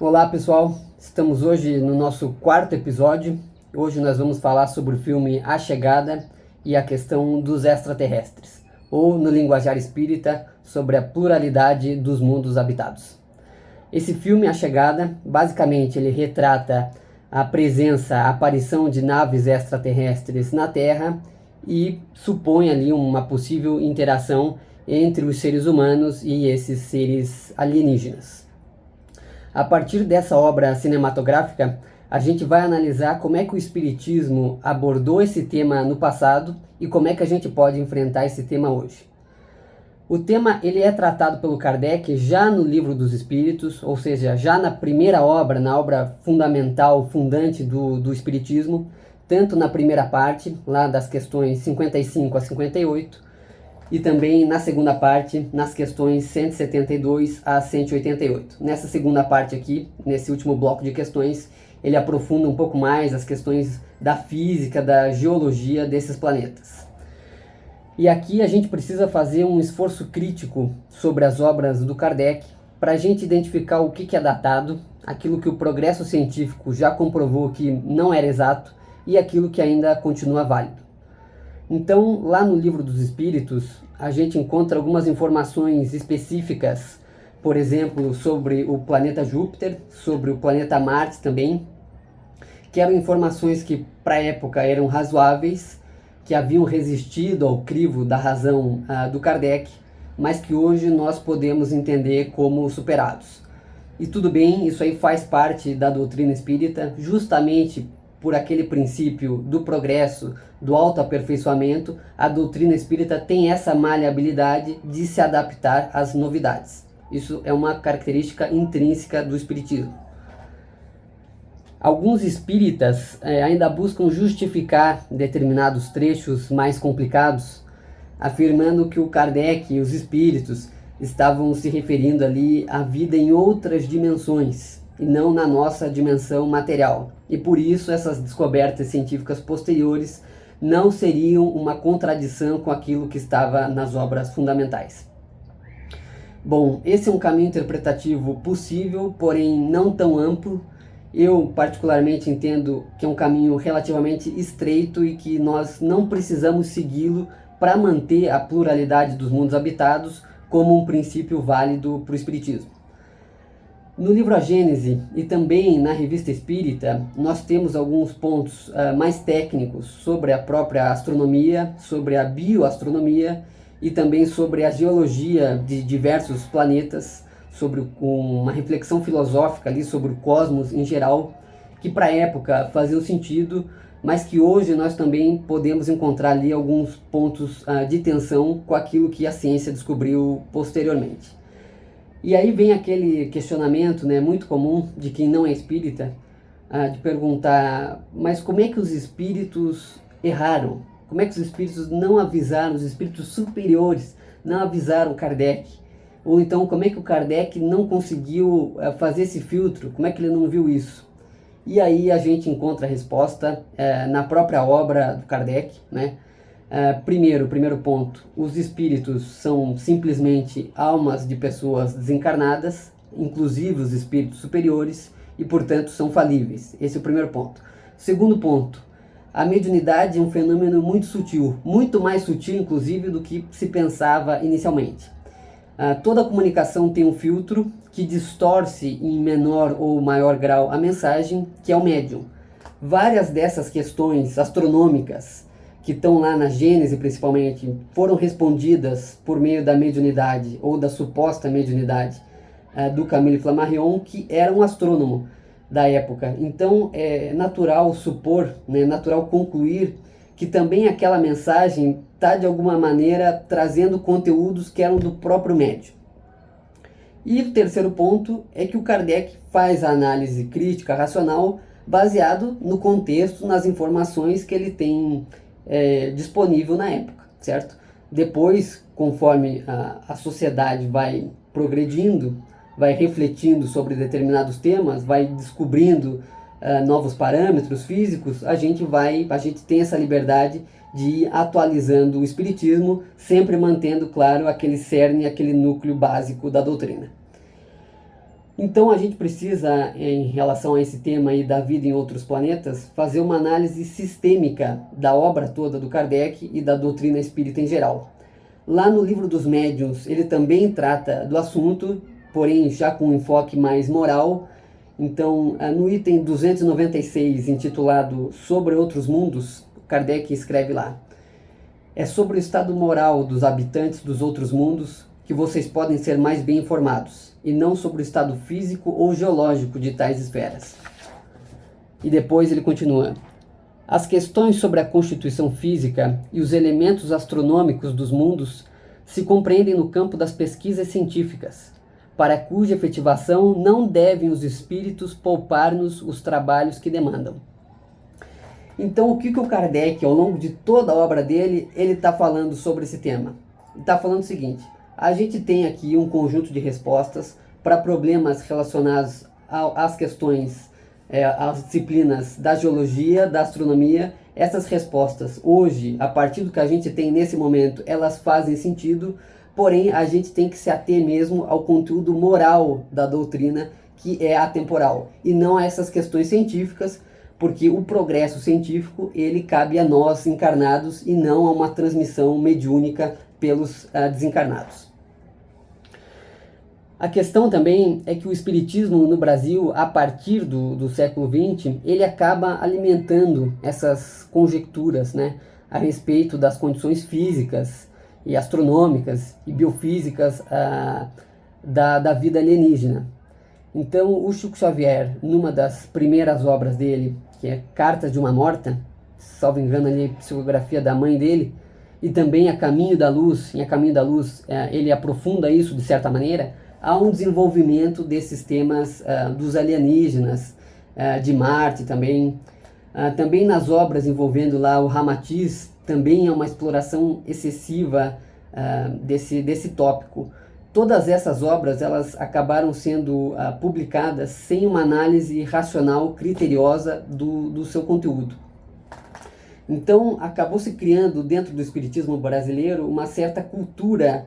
Olá pessoal, estamos hoje no nosso quarto episódio. Hoje nós vamos falar sobre o filme A Chegada e a questão dos extraterrestres, ou no linguajar espírita, sobre a pluralidade dos mundos habitados. Esse filme, A Chegada, basicamente ele retrata a presença, a aparição de naves extraterrestres na Terra e supõe ali uma possível interação entre os seres humanos e esses seres alienígenas. A partir dessa obra cinematográfica, a gente vai analisar como é que o Espiritismo abordou esse tema no passado e como é que a gente pode enfrentar esse tema hoje. O tema ele é tratado pelo Kardec já no Livro dos Espíritos, ou seja, já na primeira obra, na obra fundamental, fundante do Espiritismo, tanto na primeira parte, lá das questões 55 a 58, e também na segunda parte, nas questões 172 a 188. Nessa segunda parte aqui, nesse último bloco de questões, ele aprofunda um pouco mais as questões da física, da geologia desses planetas. E aqui a gente precisa fazer um esforço crítico sobre as obras do Kardec para a gente identificar o que é datado, aquilo que o progresso científico já comprovou que não era exato e aquilo que ainda continua válido. Então, lá no Livro dos Espíritos, a gente encontra algumas informações específicas, por exemplo, sobre o planeta Júpiter, sobre o planeta Marte também, que eram informações que, para a época, eram razoáveis, que haviam resistido ao crivo da razão do Kardec, mas que hoje nós podemos entender como superados. E tudo bem, isso aí faz parte da doutrina espírita, justamente por aquele princípio do progresso, do autoaperfeiçoamento, a doutrina espírita tem essa maleabilidade de se adaptar às novidades. Isso é uma característica intrínseca do espiritismo. Alguns espíritas ainda buscam justificar determinados trechos mais complicados, afirmando que o Kardec e os espíritos estavam se referindo ali à vida em outras dimensões, e não na nossa dimensão material. E por isso essas descobertas científicas posteriores não seriam uma contradição com aquilo que estava nas obras fundamentais. Bom, esse é um caminho interpretativo possível, porém não tão amplo. Eu particularmente entendo que é um caminho relativamente estreito e que nós não precisamos segui-lo para manter a pluralidade dos mundos habitados como um princípio válido para o Espiritismo. No livro A Gênese e também na Revista Espírita, nós temos alguns pontos mais técnicos sobre a própria astronomia, sobre a bioastronomia e também sobre a geologia de diversos planetas, sobre uma reflexão filosófica ali sobre o cosmos em geral, que para a época faziam sentido, mas que hoje nós também podemos encontrar ali alguns pontos de tensão com aquilo que a ciência descobriu posteriormente. E aí vem aquele questionamento, né, muito comum de quem não é espírita, de perguntar, mas como é que os espíritos erraram? Como é que os espíritos não avisaram, os espíritos superiores não avisaram Kardec? Ou então, como é que o Kardec não conseguiu fazer esse filtro? Como é que ele não viu isso? E aí a gente encontra a resposta na própria obra do Kardec, né? Primeiro ponto, os espíritos são simplesmente almas de pessoas desencarnadas, inclusive os espíritos superiores, e portanto são falíveis. Esse é o primeiro ponto. Segundo ponto, a mediunidade é um fenômeno muito sutil, muito mais sutil inclusive do que se pensava inicialmente. Toda comunicação tem um filtro que distorce em menor ou maior grau a mensagem, que é o médium. Várias dessas questões astronômicas que estão lá na Gênese principalmente, foram respondidas por meio da mediunidade ou da suposta mediunidade do Camille Flammarion, que era um astrônomo da época. Então é natural supor, né, natural concluir que também aquela mensagem está de alguma maneira trazendo conteúdos que eram do próprio médium. E o terceiro ponto é que o Kardec faz a análise crítica racional baseado no contexto, nas informações que ele tem disponível na época, certo? Depois, conforme a sociedade vai progredindo, vai refletindo sobre determinados temas, vai descobrindo novos parâmetros físicos, a gente tem essa liberdade de ir atualizando o espiritismo, sempre mantendo claro aquele cerne, aquele núcleo básico da doutrina. Então a gente precisa, em relação a esse tema aí da vida em outros planetas, fazer uma análise sistêmica da obra toda do Kardec e da doutrina espírita em geral. Lá no Livro dos Médiuns, ele também trata do assunto, porém já com um enfoque mais moral. Então, no item 296, intitulado Sobre Outros Mundos, Kardec escreve lá: é sobre o estado moral dos habitantes dos outros mundos que vocês podem ser mais bem informados, e não sobre o estado físico ou geológico de tais esferas. E depois ele continua: as questões sobre a constituição física e os elementos astronômicos dos mundos se compreendem no campo das pesquisas científicas, para cuja efetivação não devem os espíritos poupar-nos os trabalhos que demandam. Então, o que o Kardec, ao longo de toda a obra dele, ele está falando sobre esse tema? Ele está falando o seguinte: a gente tem aqui um conjunto de respostas para problemas relacionados às questões, às disciplinas da geologia, da astronomia. Essas respostas, hoje, a partir do que a gente tem nesse momento, elas fazem sentido, porém a gente tem que se ater mesmo ao conteúdo moral da doutrina, que é atemporal, e não a essas questões científicas, porque o progresso científico, ele cabe a nós encarnados e não a uma transmissão mediúnica pelos desencarnados. A questão também é que o espiritismo no Brasil, a partir do século XX, ele acaba alimentando essas conjecturas, né, a respeito das condições físicas e astronômicas e biofísicas da vida alienígena. Então, o Chico Xavier, numa das primeiras obras dele, que é Cartas de uma Morta, salvo engano ali, psicografia da mãe dele, e também A Caminho da Luz, em A Caminho da Luz ele aprofunda isso de certa maneira. Há um desenvolvimento desses temas dos alienígenas, de Marte também. Também nas obras envolvendo lá o Ramatiz, também há uma exploração excessiva desse tópico. Todas essas obras, elas acabaram sendo publicadas sem uma análise racional, criteriosa do seu conteúdo. Então, acabou se criando dentro do espiritismo brasileiro uma certa cultura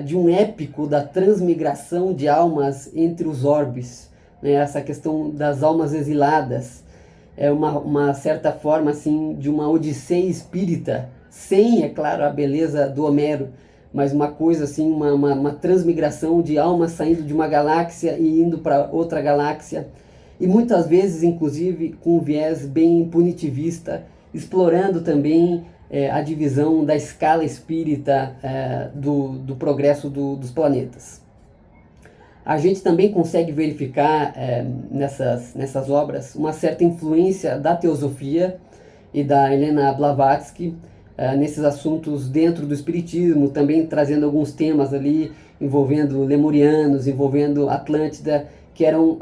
de um épico da transmigração de almas entre os orbes, né? Essa questão das almas exiladas é uma certa forma assim de uma odisseia espírita, sem, é claro, a beleza do Homero, mas uma coisa assim, uma transmigração de almas saindo de uma galáxia e indo para outra galáxia, e muitas vezes inclusive com um viés bem punitivista, explorando também a divisão da escala espírita do progresso dos planetas. A gente também consegue verificar nessas obras uma certa influência da teosofia e da Helena Blavatsky nesses assuntos dentro do espiritismo, também trazendo alguns temas ali envolvendo lemurianos, envolvendo Atlântida, que eram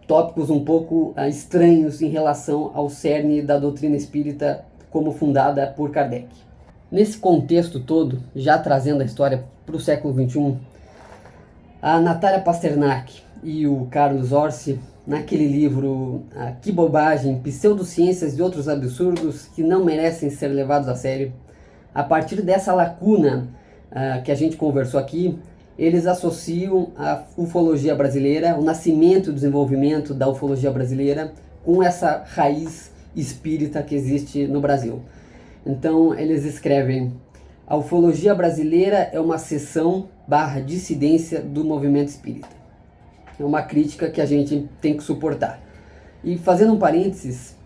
tópicos um pouco estranhos em relação ao cerne da doutrina espírita como fundada por Kardec. Nesse contexto todo, já trazendo a história para o século XXI, a Natália Pasternak e o Carlos Orsi, naquele livro Que Bobagem, Pseudociências e Outros Absurdos que Não Merecem Ser Levados a Sério, a partir dessa lacuna que a gente conversou aqui, eles associam a ufologia brasileira, o nascimento e o desenvolvimento da ufologia brasileira, com essa raiz espírita que existe no Brasil. Então eles escrevem: a ufologia brasileira é uma seção / dissidência do movimento espírita. É uma crítica que a gente tem que suportar. E fazendo um parênteses,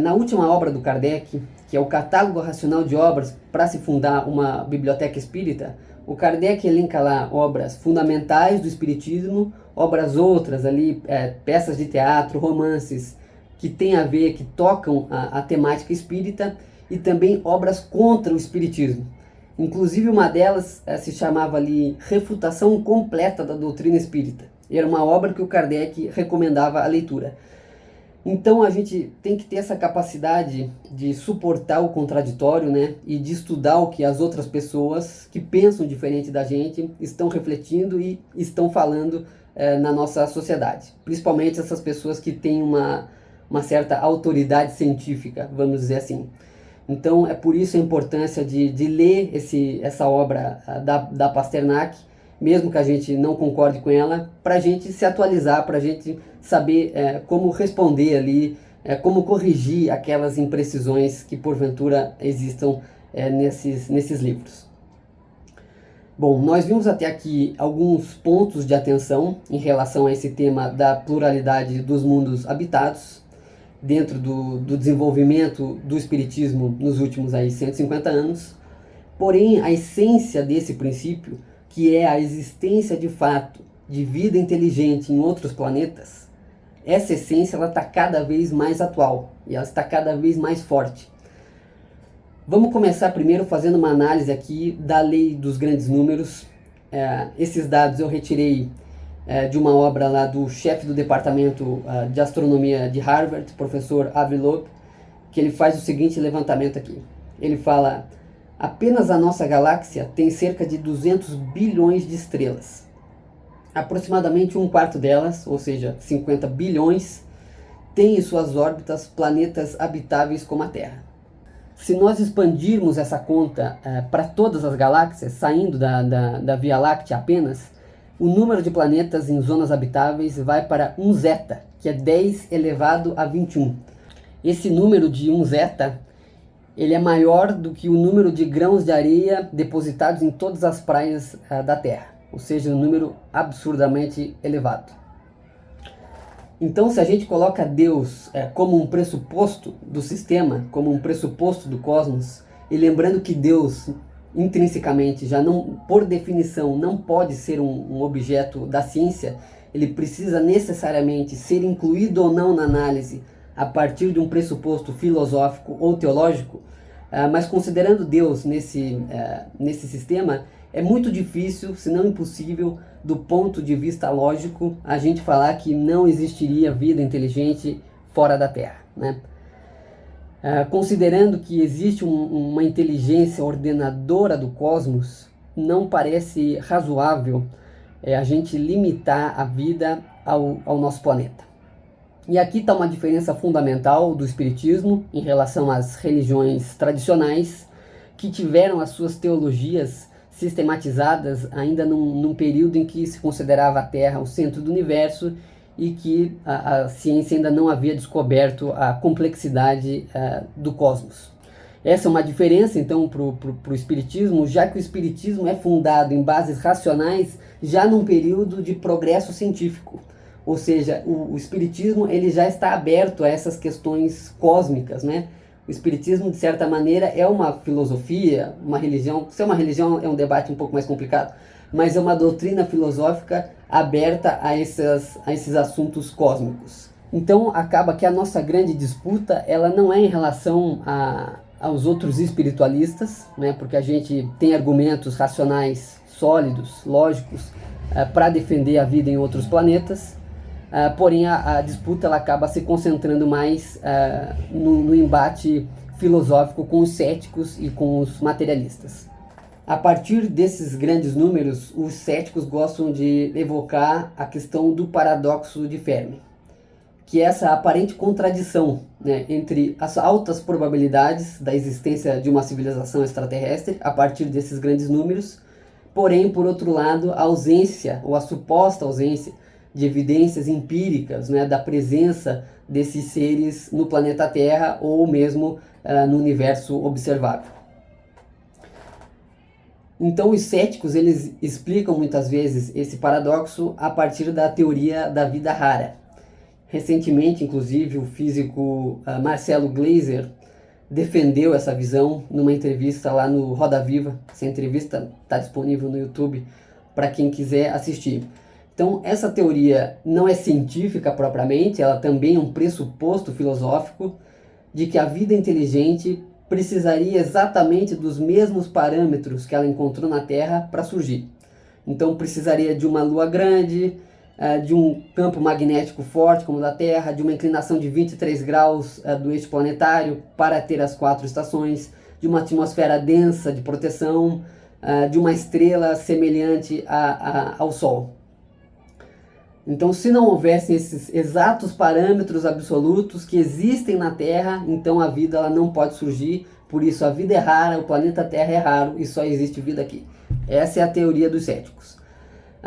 na última obra do Kardec, que é o Catálogo Racional de Obras para se fundar uma biblioteca espírita, o Kardec elenca lá obras fundamentais do espiritismo, obras outras ali, peças de teatro, romances, que tem a ver, que tocam a temática espírita, e também obras contra o espiritismo. Inclusive uma delas se chamava ali Refutação Completa da Doutrina Espírita. E era uma obra que o Kardec recomendava a leitura. Então a gente tem que ter essa capacidade de suportar o contraditório, né? E de estudar o que as outras pessoas que pensam diferente da gente estão refletindo e estão falando na nossa sociedade. Principalmente essas pessoas que têm uma certa autoridade científica, vamos dizer assim. Então é por isso a importância de ler essa obra da Pasternak, mesmo que a gente não concorde com ela, para a gente se atualizar, para a gente saber como responder ali, como corrigir aquelas imprecisões que porventura existam nesses livros. Bom, nós vimos até aqui alguns pontos de atenção em relação a esse tema da pluralidade dos mundos habitados, dentro do desenvolvimento do Espiritismo nos últimos 150 anos. Porém, a essência desse princípio, que é a existência de fato de vida inteligente em outros planetas, essa essência está cada vez mais atual e ela está cada vez mais forte. Vamos começar primeiro fazendo uma análise aqui da lei dos grandes números. Esses dados eu retirei de uma obra lá do chefe do departamento de astronomia de Harvard, professor Avi Loeb, que ele faz o seguinte levantamento aqui. Ele fala: apenas a nossa galáxia tem cerca de 200 bilhões de estrelas. Aproximadamente um quarto delas, ou seja, 50 bilhões, tem em suas órbitas planetas habitáveis como a Terra. Se nós expandirmos essa conta para todas as galáxias, saindo da Via Láctea apenas, o número de planetas em zonas habitáveis vai para 1 zeta, que é 10 elevado a 21. Esse número de 1 zeta, ele é maior do que o número de grãos de areia depositados em todas as praias da Terra, ou seja, um número absurdamente elevado. Então, se a gente coloca Deus como um pressuposto do sistema, como um pressuposto do cosmos, e lembrando que Deus, intrinsecamente, já não, por definição, não pode ser um objeto da ciência, ele precisa necessariamente ser incluído ou não na análise a partir de um pressuposto filosófico ou teológico, mas considerando Deus nesse sistema, é muito difícil, se não impossível, do ponto de vista lógico, a gente falar que não existiria vida inteligente fora da Terra, né? Considerando que existe uma inteligência ordenadora do cosmos, não parece razoável a gente limitar a vida ao nosso planeta. E aqui está uma diferença fundamental do Espiritismo em relação às religiões tradicionais, que tiveram as suas teologias sistematizadas ainda num período em que se considerava a Terra o centro do universo e que a ciência ainda não havia descoberto a complexidade do cosmos. Essa é uma diferença, então, para o Espiritismo, já que o Espiritismo é fundado em bases racionais já num período de progresso científico. Ou seja, o Espiritismo ele já está aberto a essas questões cósmicas, né? O Espiritismo, de certa maneira, é uma filosofia, uma religião. Se é uma religião, é um debate um pouco mais complicado, mas é uma doutrina filosófica aberta a esses assuntos cósmicos. Então, acaba que a nossa grande disputa, ela não é em relação aos outros espiritualistas, né? Porque a gente tem argumentos racionais sólidos, lógicos, para defender a vida em outros planetas. Porém, a disputa ela acaba se concentrando mais no embate filosófico com os céticos e com os materialistas. A partir desses grandes números, os céticos gostam de evocar a questão do paradoxo de Fermi, que é essa aparente contradição, né, entre as altas probabilidades da existência de uma civilização extraterrestre a partir desses grandes números, porém, por outro lado, a ausência ou a suposta ausência de evidências empíricas, né, da presença desses seres no planeta Terra ou mesmo no universo observável. Então os céticos eles explicam muitas vezes esse paradoxo a partir da teoria da vida rara. Recentemente, inclusive, o físico Marcelo Gleiser defendeu essa visão numa entrevista lá no Roda Viva. Essa entrevista está disponível no YouTube para quem quiser assistir. Então, essa teoria não é científica propriamente, ela também é um pressuposto filosófico de que a vida inteligente precisaria exatamente dos mesmos parâmetros que ela encontrou na Terra para surgir. Então, precisaria de uma lua grande, de um campo magnético forte como o da Terra, de uma inclinação de 23 graus do eixo planetário para ter as 4 estações, de uma atmosfera densa de proteção, de uma estrela semelhante ao Sol. Então, se não houvessem esses exatos parâmetros absolutos que existem na Terra, então a vida ela não pode surgir. Por isso a vida é rara, o planeta Terra é raro e só existe vida aqui. Essa é a teoria dos céticos.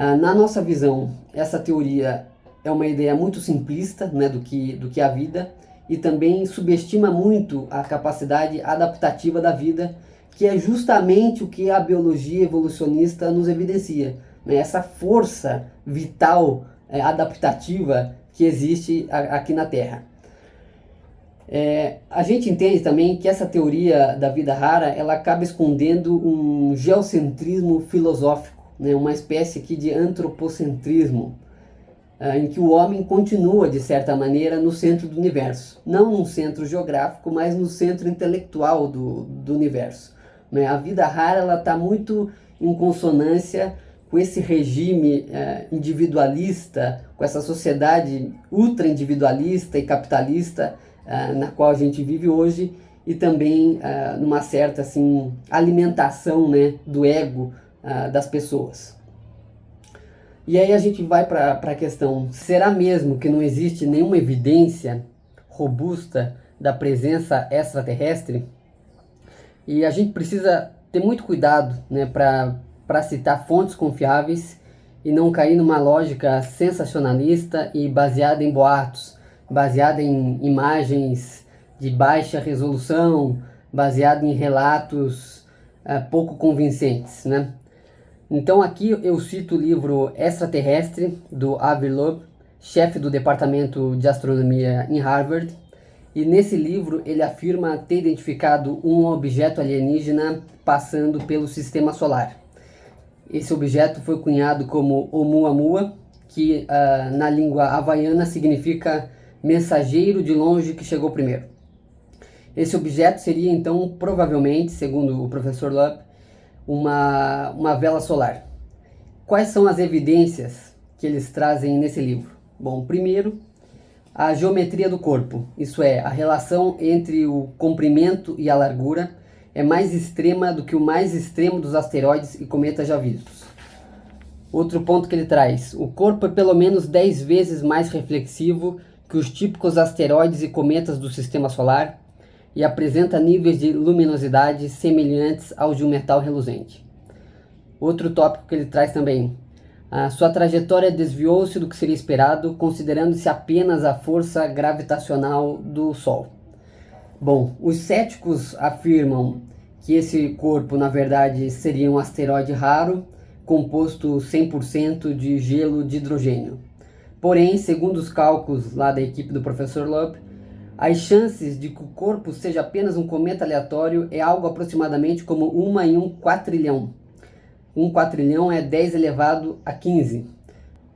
Na nossa visão, essa teoria é uma ideia muito simplista, né, do que é a vida, e também subestima muito a capacidade adaptativa da vida, que é justamente o que a biologia evolucionista nos evidencia, né, essa força vital adaptativa que existe aqui na Terra. A gente entende também que essa teoria da vida rara ela acaba escondendo um geocentrismo filosófico, né, uma espécie aqui de antropocentrismo, em que o homem continua, de certa maneira, no centro do universo. Não no centro geográfico, mas no centro intelectual do universo. Né? A vida rara está muito em consonância com esse regime individualista, com essa sociedade ultra individualista e capitalista na qual a gente vive hoje, e também numa certa assim, alimentação, né, do ego das pessoas. E aí a gente vai para a questão, será mesmo que não existe nenhuma evidência robusta da presença extraterrestre? E a gente precisa ter muito cuidado, né, para citar fontes confiáveis e não cair numa lógica sensacionalista e baseada em boatos, baseada em imagens de baixa resolução, baseada em relatos pouco convincentes, né? Então aqui eu cito o livro Extraterrestre, do Avi Loeb, chefe do departamento de astronomia em Harvard, e nesse livro ele afirma ter identificado um objeto alienígena passando pelo sistema solar. Esse objeto foi cunhado como Oumuamua, que na língua havaiana significa mensageiro de longe que chegou primeiro. Esse objeto seria então provavelmente, segundo o professor Loeb, uma vela solar. Quais são as evidências que eles trazem nesse livro? Bom, primeiro, a geometria do corpo, isso é, a relação entre o comprimento e a largura é mais extrema do que o mais extremo dos asteroides e cometas já vistos. Outro ponto que ele traz, o corpo é pelo menos 10 vezes mais reflexivo que os típicos asteroides e cometas do sistema solar e apresenta níveis de luminosidade semelhantes aos de um metal reluzente. Outro tópico que ele traz também, a sua trajetória desviou-se do que seria esperado, considerando-se apenas a força gravitacional do Sol. Bom, os céticos afirmam que esse corpo, na verdade, seria um asteroide raro, composto 100% de gelo de hidrogênio. Porém, segundo os cálculos lá da equipe do professor Loeb, as chances de que o corpo seja apenas um cometa aleatório é algo aproximadamente como 1 em 1 quatrilhão. 1 quatrilhão é 10 elevado a 15.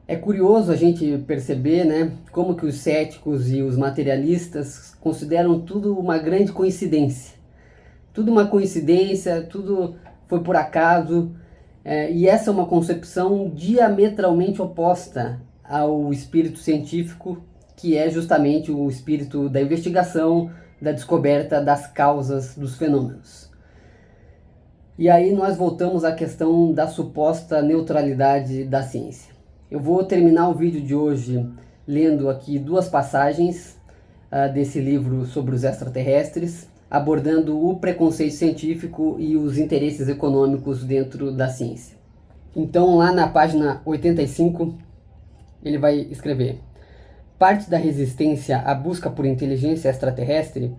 É curioso a gente perceber, né, como que os céticos e os materialistas consideram tudo uma grande coincidência. Tudo uma coincidência, tudo foi por acaso, e essa é uma concepção diametralmente oposta ao espírito científico, que é justamente o espírito da investigação, da descoberta das causas dos fenômenos. E aí nós voltamos à questão da suposta neutralidade da ciência. Eu vou terminar o vídeo de hoje lendo aqui 2 passagens desse livro sobre os extraterrestres, abordando o preconceito científico e os interesses econômicos dentro da ciência. Então lá na página 85, ele vai escrever: parte da resistência à busca por inteligência extraterrestre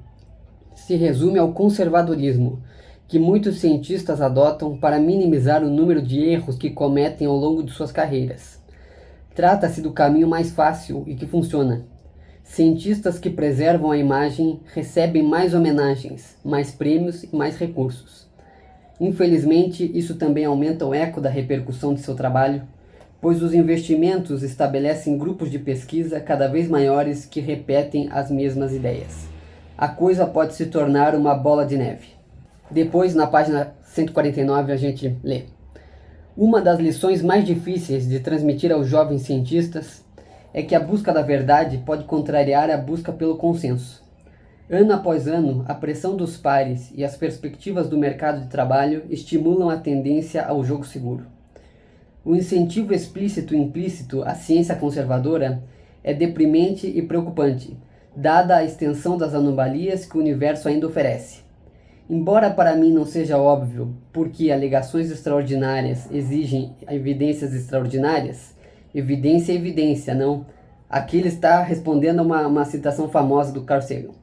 se resume ao conservadorismo que muitos cientistas adotam para minimizar o número de erros que cometem ao longo de suas carreiras. Trata-se do caminho mais fácil e que funciona. Cientistas que preservam a imagem recebem mais homenagens, mais prêmios e mais recursos. Infelizmente, isso também aumenta o eco da repercussão de seu trabalho, pois os investimentos estabelecem grupos de pesquisa cada vez maiores que repetem as mesmas ideias. A coisa pode se tornar uma bola de neve. Depois, na página 149, a gente lê: uma das lições mais difíceis de transmitir aos jovens cientistas é que a busca da verdade pode contrariar a busca pelo consenso. Ano após ano, a pressão dos pares e as perspectivas do mercado de trabalho estimulam a tendência ao jogo seguro. O incentivo explícito e implícito à ciência conservadora é deprimente e preocupante, dada a extensão das anomalias que o universo ainda oferece. Embora para mim não seja óbvio porque alegações extraordinárias exigem evidências extraordinárias, evidência é evidência, não? Aqui ele está respondendo a uma citação famosa do Carl Sagan.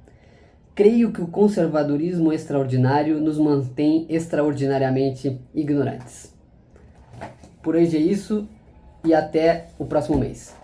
Creio que o conservadorismo extraordinário nos mantém extraordinariamente ignorantes. Por hoje é isso e até o próximo mês.